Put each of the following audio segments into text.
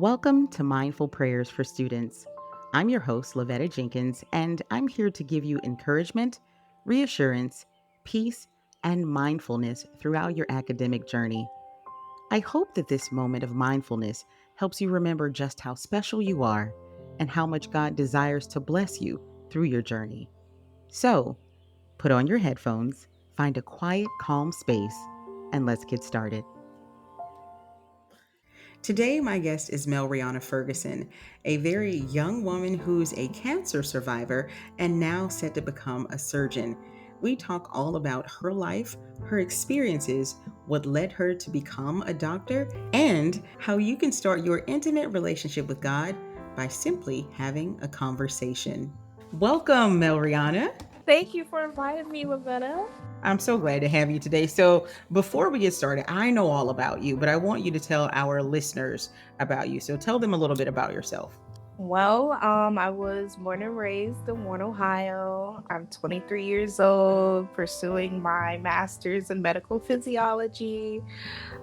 Welcome to Mindful Prayers for Students. I'm your host, LoVetta Jenkins, and I'm here to give you encouragement, reassurance, peace, and mindfulness throughout your academic journey. I hope that this moment of mindfulness helps you remember just how special you are and how much God desires to bless you through your journey. So, put on your headphones, find a quiet, calm space, and let's get started. Today, my guest is Mellreanna Ferguson, a very young woman who's a cancer survivor and now set to become a surgeon. We talk all about her life, her experiences, what led her to become a doctor, and how you can start your intimate relationship with God by simply having a conversation. Welcome, Mellreanna. Thank you for inviting me, LoVetta. I'm so glad to have you today. So, before we get started, I know all about you, but I want you to tell our listeners about you. So, tell them a little bit about yourself. I was born and raised in Warren, Ohio. I'm 23 years old, pursuing my master's in medical physiology.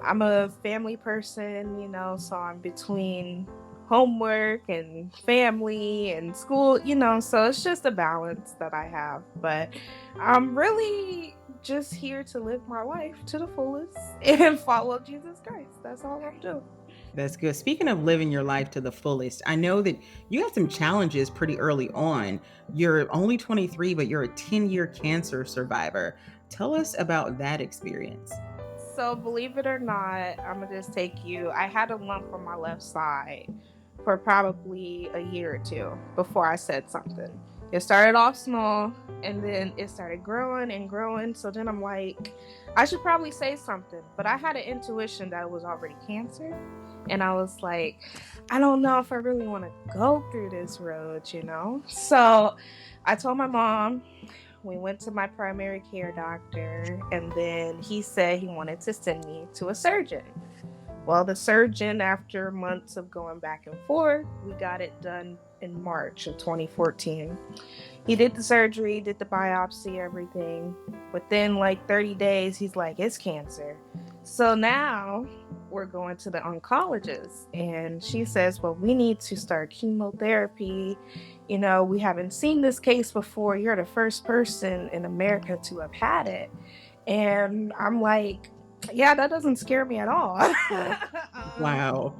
I'm a family person, so I'm between homework and family and school, so it's just a balance that I have. But I'm really just here to live my life to the fullest and follow Jesus Christ. That's all I'm doing. That's good. Speaking of living your life to the fullest, I know that you had some challenges pretty early on. You're only 23, but you're a 10-year cancer survivor. Tell us about that experience. So, believe it or not, I'm gonna just take you. I had a lump on my left side for probably a year or two before I said something. It started off small and then it started growing and growing. So then I'm like, I should probably say something. But I had an intuition that it was already cancer. And I was like, I don't know if I really want to go through this road. So I told my mom. We went to my primary care doctor, and then he said he wanted to send me to a surgeon. Well, the surgeon, after months of going back and forth, we got it done in March of 2014. He did the surgery, did the biopsy, everything. Within like 30 days, he's like, it's cancer. So now we're going to the oncologist, and she says, well, we need to start chemotherapy. We haven't seen this case before. You're the first person in America to have had it. And I'm like, yeah, that doesn't scare me at all. Wow.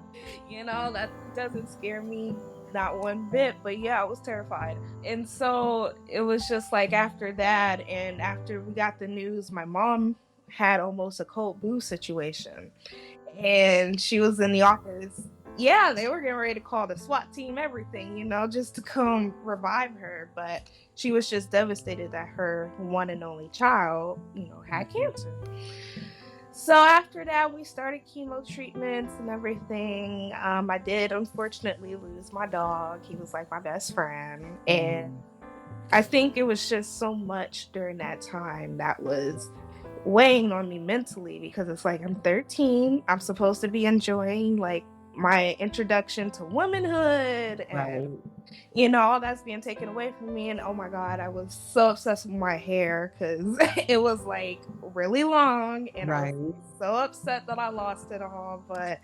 That doesn't scare me not one bit, but yeah, I was terrified. And so it was just like after that, and after we got the news, my mom had almost a cold blue situation, and she was in the office. Yeah, they were getting ready to call the SWAT team, everything, just to come revive her. But she was just devastated that her one and only child, had cancer. So after that, we started chemo treatments and everything. I did unfortunately lose my dog. He was like my best friend. And I think it was just so much during that time that was weighing on me mentally, because it's like I'm 13. I'm supposed to be enjoying like my introduction to womanhood, and all that's being taken away from me. And oh my God, I was so obsessed with my hair because it was like really long, and I was so upset that I lost it all. But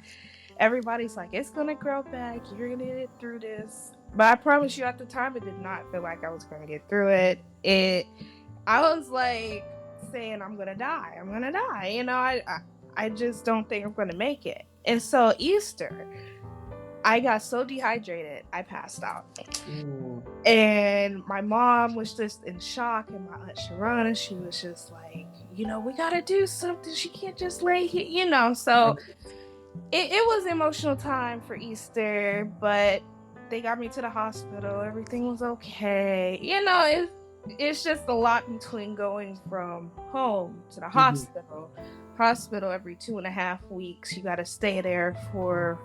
everybody's like, it's gonna grow back, you're gonna get through this. But I promise you, at the time, it did not feel like I was gonna get through it. I was like saying, I'm gonna die, I just don't think I'm gonna make it. And so Easter, I got so dehydrated, I passed out. And my mom was just in shock, and my aunt Sharona, she was just like, we gotta do something. She can't just lay here, So it was emotional time for Easter, but they got me to the hospital. Everything was okay. It's just a lot between going from home to the hospital. Hospital every 2.5 weeks. You got to stay there for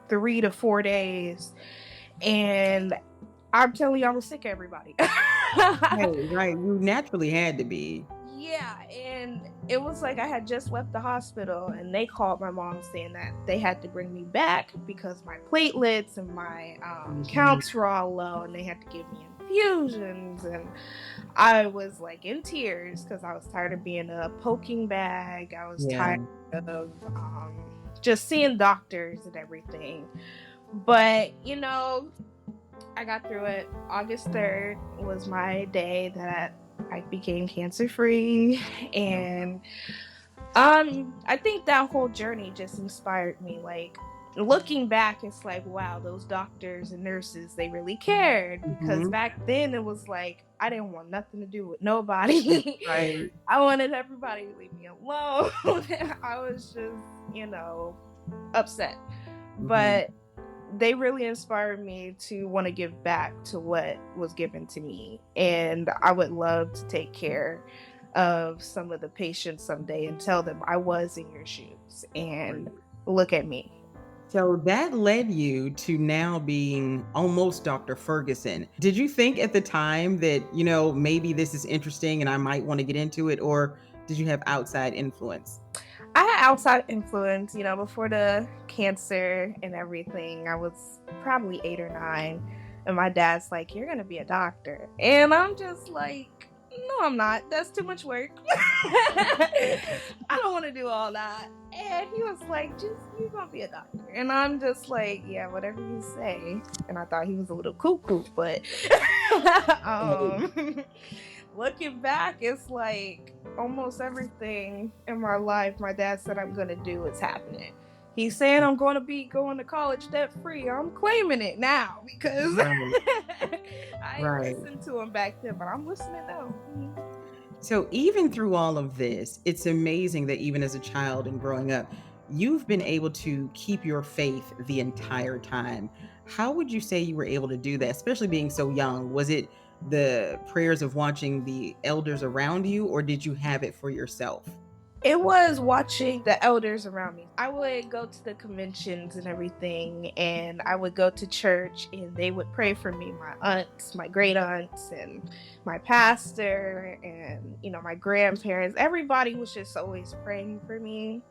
3 to 4 days. And I'm telling you, I was sick of everybody. Right. You naturally had to be. Yeah, and it was like I had just left the hospital, and they called my mom saying that they had to bring me back because my platelets and my counts were all low, and they had to give me infusions. And I was like in tears because I was tired of being a poking bag. I was tired of just seeing doctors and everything. But, I got through it. August 3rd was my day that I became cancer free. And I think that whole journey just inspired me. Like, looking back, it's like, wow, those doctors and nurses, they really cared, because Hmm. back then it was like I didn't want nothing to do with nobody. Right. I wanted everybody to leave me alone. I was just, upset. Hmm. But they really inspired me to want to give back to what was given to me. And I would love to take care of some of the patients someday and tell them I was in your shoes and Right. look at me. So that led you to now being almost Dr. Ferguson. Did you think at the time that, maybe this is interesting and I might want to get into it, or did you have outside influence? I had outside influence, before the cancer and everything. I was probably 8 or 9. And my dad's like, "You're going to be a doctor." And I'm just like, "No, I'm not. That's too much work." I don't want to do all that. And he was like, "You're going to be a doctor." And I'm just like, "Yeah, whatever you say." And I thought he was a little cuckoo, but Right. um, looking back, it's like almost everything in my life my dad said I'm gonna do is happening. He's saying I'm going to be going to college debt free. I'm claiming it now because Right. I ain't Right. listened to him back then, but I'm listening now. So even through all of this, it's amazing that even as a child and growing up, you've been able to keep your faith the entire time. How would you say you were able to do that, especially being so young? Was it the prayers of watching the elders around you, or did you have it for yourself? It was watching the elders around me. I would go to the conventions and everything, and I would go to church, and they would pray for me. My aunts, my great aunts, and my pastor, and my grandparents. Everybody was just always praying for me.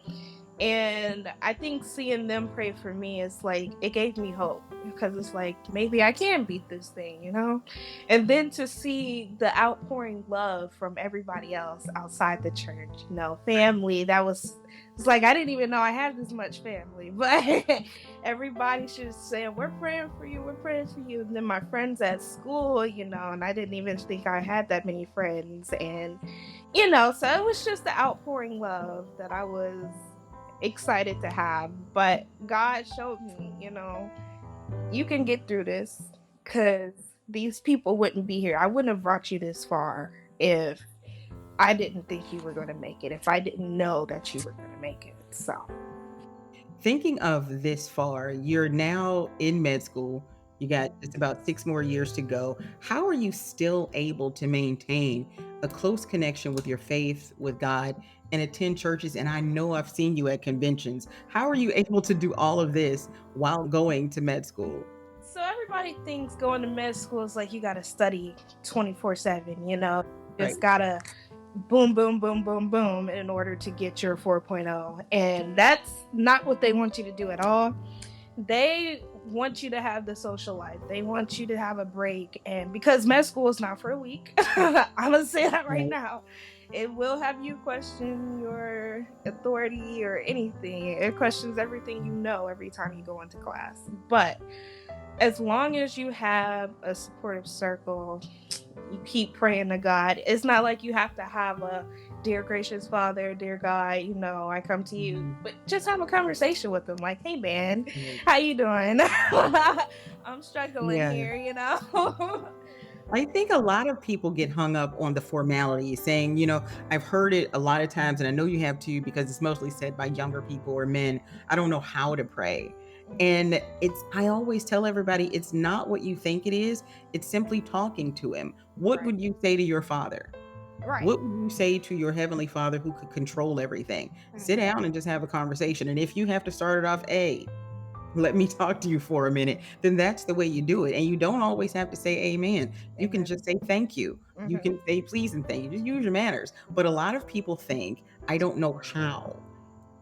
And I think seeing them pray for me is like, it gave me hope, because it's like, maybe I can beat this thing. And then to see the outpouring love from everybody else outside the church, family, it's like I didn't even know I had this much family, but everybody's just saying, "We're praying for you, we're praying for you." And then my friends at school, and I didn't even think I had that many friends. And so it was just the outpouring love that I was excited to have. But God showed me, you can get through this, because these people wouldn't be here. I wouldn't have brought you this far if I didn't think you were going to make it, if I didn't know that you were going to make it. So, Thinking of this far, you're now in med school. You got just about 6 more years to go. How are you still able to maintain a close connection with your faith, with God, and attend churches? And I know I've seen you at conventions. How are you able to do all of this while going to med school? everybody thinks going to med school is like you got to study 24/7, Right. just got to boom, boom, boom, boom, boom in order to get your 4.0. And that's not what they want you to do at all. They want you to have the social life. They want you to have a break. And because med school is not for a week, I'm going to say that right Right. now. It will have you question your authority or anything. It questions everything you know every time you go into class. But as long as you have a supportive circle, you keep praying to God. It's not like you have to have a "Dear gracious Father, dear God, I come to you," Mhm. but just have a conversation with them. Like, "Hey, man, Right. how you doing? I'm struggling Yeah. here." I think a lot of people get hung up on the formality, saying, I've heard it a lot of times, and I know you have too, because it's mostly said by younger people or men. I don't know how to pray. And I always tell everybody, it's not what you think it is. It's simply talking to him. What Right, would you say to your father? right. What would you say to your heavenly father who could control everything? Sit Mhm. down and just have a conversation. And if you have to start it off, let me talk to you for a minute, then that's the way you do it. And you don't always have to say amen. You can Amen. just say thank you. You Hmm. can say please and thank you. Just use your manners. But a lot of people think, I don't know how.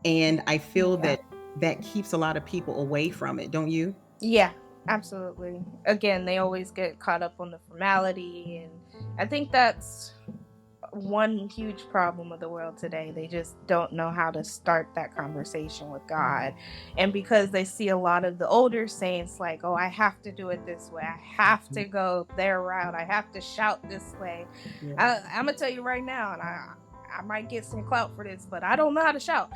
And I feel Yeah. that that keeps a lot of people away from it, don't you? Yeah, absolutely. Again, they always get caught up on the formality, and I think that's one huge problem of the world today. They just don't know how to start that conversation with God. And because they see a lot of the older saints like, oh, I have to do it this way. I have to go their route. I have to shout this way. Yeah. I'm going to tell you right now, and I might get some clout for this, but I don't know how to shout.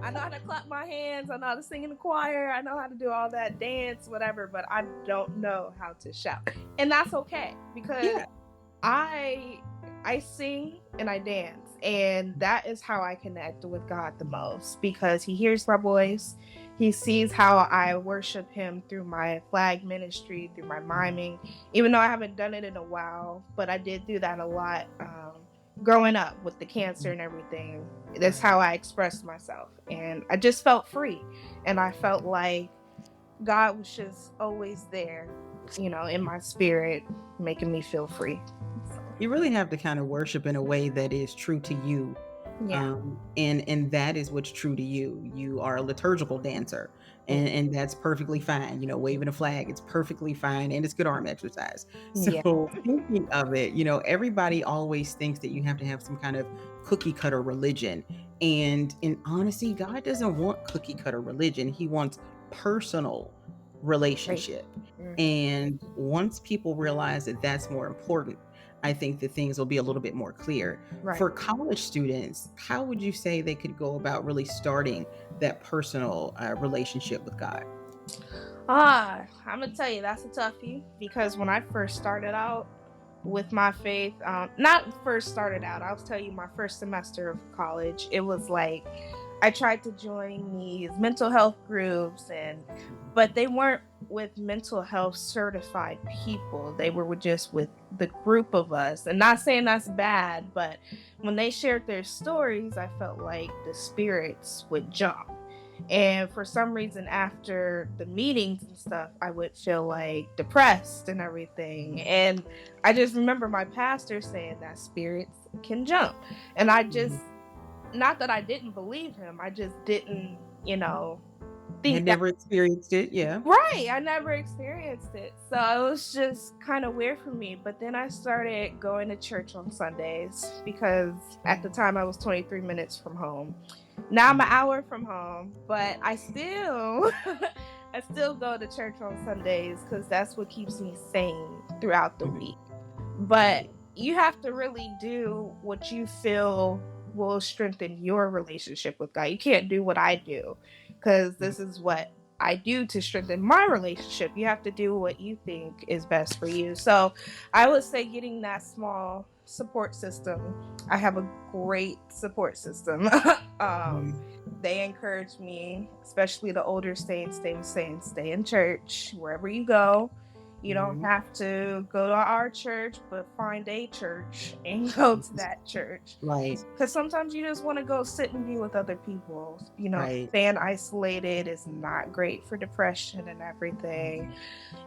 I know how to clap my hands. I know how to sing in the choir. I know how to do all that, dance, whatever, but I don't know how to shout. And that's okay, because Yeah. I sing and I dance, and that is how I connect with God the most, because he hears my voice. He sees how I worship him through my flag ministry, through my miming, even though I haven't done it in a while, but I did do that a lot growing up with the cancer and everything. That's how I expressed myself, and I just felt free, and I felt like God was just always there, in my spirit, making me feel free. You really have to kind of worship in a way that is true to you. Yeah. And that is what's true to you. You are a liturgical dancer, and that's perfectly fine. Waving a flag, it's perfectly fine, and it's good arm exercise. Yeah. So thinking of it, everybody always thinks that you have to have some kind of cookie cutter religion. And in honesty, God doesn't want cookie cutter religion. He wants personal Right. relationship. Mhm. And once people realize that that's more important, I think that things will be a little bit more clear. Right. For college students, how would you say they could go about really starting that personal relationship with God? I'm gonna tell you, that's a toughie, because when I first started out with my faith, not first started out, I'll tell you, my first semester of college, it was like I tried to join these mental health groups, but they weren't with mental health certified people. They were just with the group of us. And not saying that's bad, but when they shared their stories, I felt like the spirits would jump. And for some reason, after the meetings and stuff, I would feel like depressed and everything. And I just remember my pastor saying that spirits can jump. And I just, Mhm. not that I didn't believe him, I just didn't, Had think that. never experienced it, yeah. Right, I never experienced it. So it was just kind of weird for me. But then I started going to church on Sundays, because at the time I was 23 minutes from home. Now I'm an Mhm. hour from home, but I still I still go to church on Sundays, cuz that's what keeps me sane throughout the Mhm. week. But Right. you have to really do what you feel will strengthen your relationship with God. You can't do what I do, because Mhm. this is what I do to strengthen my relationship. You have to do what you think is best for you. So I would say getting that small support system. I have a great support system. um, Mhm. they encourage me, especially the older saints. They were saying, stay in church wherever you go. You don't Mhm. have to go to our church, but find a church and go to Mhm. that church. Right. Because sometimes you just want to go sit and be with other people. Right. Staying isolated is not great for depression and everything,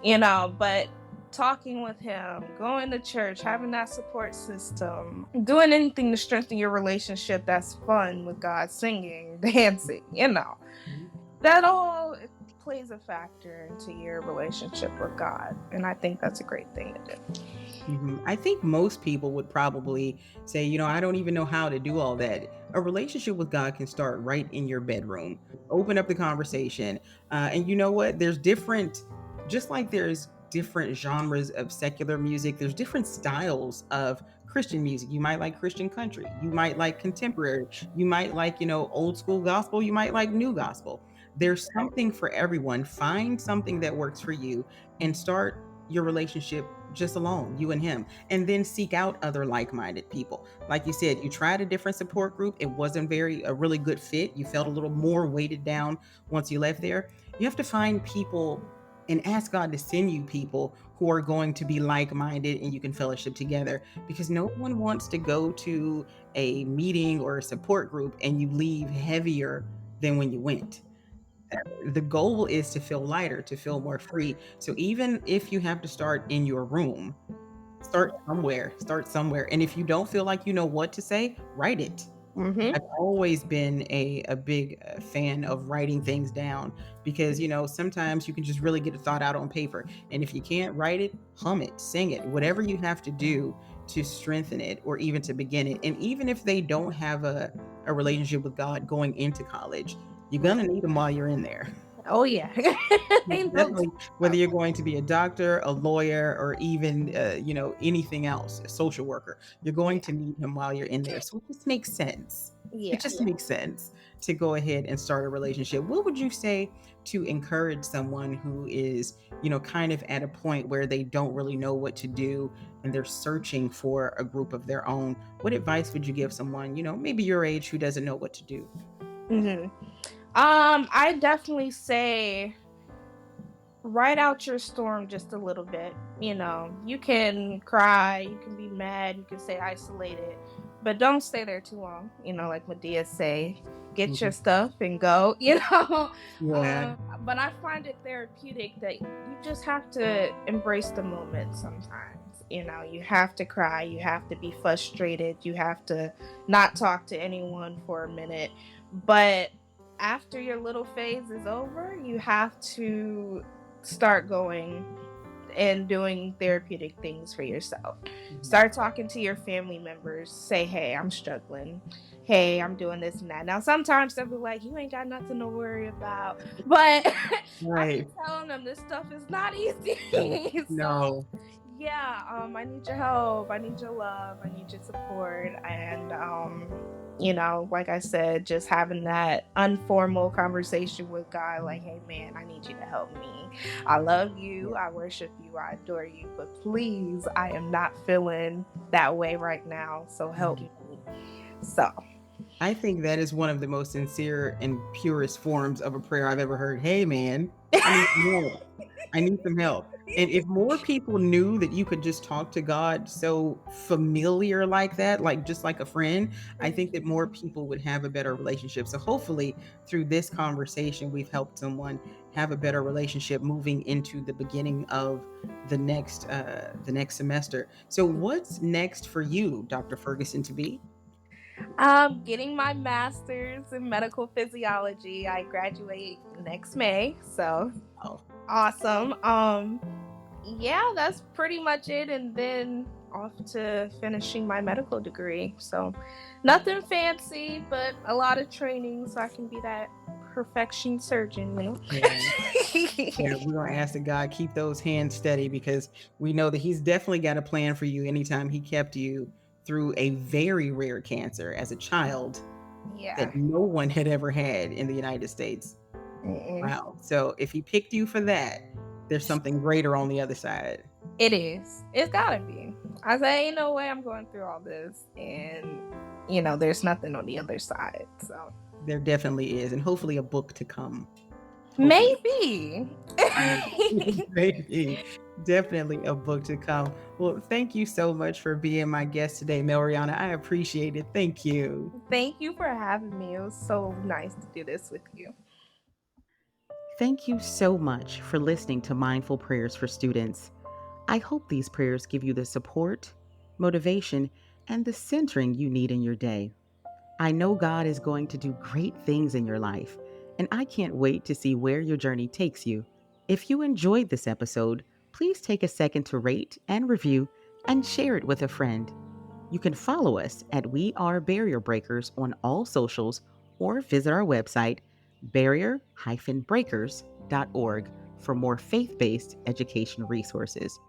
Mhm. but talking with him, going to church, having that support system, doing anything to strengthen your relationship that's fun with God, singing, dancing, Mhm. that all plays a factor into your relationship with God. And I think that's a great thing to do. I think most people would probably say, I don't even know how to do all that. A relationship with God can start right in your bedroom. Open up the conversation. And you know what? Just like there's different genres of secular music, there's different styles of Christian music. You might like Christian country. You might like contemporary. You might like, old school gospel. You might like new gospel. There's something for everyone. Find something that works for you and start your relationship just alone, you and him, and then seek out other like-minded people. Like you said, you tried a different support group, it wasn't a really good fit. You felt a little more weighted down once you left there. You have to find people and ask God to send you people who are going to be like-minded and you can fellowship together, because no one wants to go to a meeting or a support group and you leave heavier than when you went. The goal is to feel lighter, to feel more free. So even if you have to start in your room, start somewhere, start somewhere. And if you don't feel like you know what to say, write it. Mm-hmm. I've always been a big fan of writing things down, because, sometimes you can just really get a thought out on paper. And if you can't write it, hum it, sing it, whatever you have to do to strengthen it or even to begin it. And even if they don't have a relationship with God going into college, you're going to need them while you're in there. Oh yeah. Ain't no Definitely, whether you're going to be a doctor, a lawyer, or even anything else, a social worker, you're going yeah. to need him while you're in there. So it just makes sense. It Yeah. just makes sense to go ahead and start a relationship. What would you say to encourage someone who is, kind of at a point where they don't really know what to do and they're searching for a group of their own? What advice would you give someone, maybe your age, who doesn't know what to do? hmm I definitely say write out your storm just a little bit. You can cry, you can be mad, you can stay isolated, but don't stay there too long. Like Medea say, get your Mhm. stuff and go. Yeah. But I find it therapeutic that you just have to embrace the moment sometimes. You have to cry, you have to be frustrated, you have to not talk to anyone for a minute. But after your little phase is over, you have to start going and doing therapeutic things for yourself. Mhm. Start talking to your family members. Say, hey, I'm struggling. Hey, I'm doing this and that. Now, sometimes they'll be like, you ain't got nothing to worry about. But I be Right. telling them this stuff is not easy. So, No. yeah, I need your help. I need your love. I need your support. And, like I said, just having that informal conversation with God, like, hey, man, I need you to help me. I love you. I worship you. I adore you. But please, I am not feeling that way right now. So help Yeah. me. So, I think that is one of the most sincere and purest forms of a prayer I've ever heard. Hey, man, I need some help. I need some help. And if more people knew that you could just talk to God so familiar like that, like just like a friend, I think that more people would have a better relationship. So hopefully through this conversation, we've helped someone have a better relationship moving into the beginning of the next semester. So what's next for you, Dr. Ferguson, to be? getting my master's in medical physiology. I graduate next May. So, Oh, awesome. Yeah, that's pretty much it. And then off to finishing my medical degree. So, nothing fancy, but a lot of training so I can be that perfection surgeon. yeah. Yeah, we're gonna ask that God keep those hands steady because we know that He's definitely got a plan for you anytime He kept you through a very rare cancer as a child Yeah. that no one had ever had in the United States. Mm-mm. Wow. So if He picked you for that, there's something greater on the other side. It is. It's gotta be. I say, ain't no way I'm going through all this, and there's nothing on the other side. So There definitely is, and hopefully a book to come. Hopefully. maybe. Maybe. Maybe. Definitely a book to come. Well, thank you so much for being my guest today, Mellreanna. I appreciate it. Thank you. Thank you for having me. It was so nice to do this with you. Thank you so much for listening to Mindful Prayers for Students. I hope these prayers give you the support, motivation, and the centering you need in your day. I know God is going to do great things in your life, and I can't wait to see where your journey takes you. If you enjoyed this episode, please take a second to rate and review and share it with a friend. You can follow us at We Are Barrier Breakers on all socials or visit our website, barrier-breakers.org, for more faith based education resources.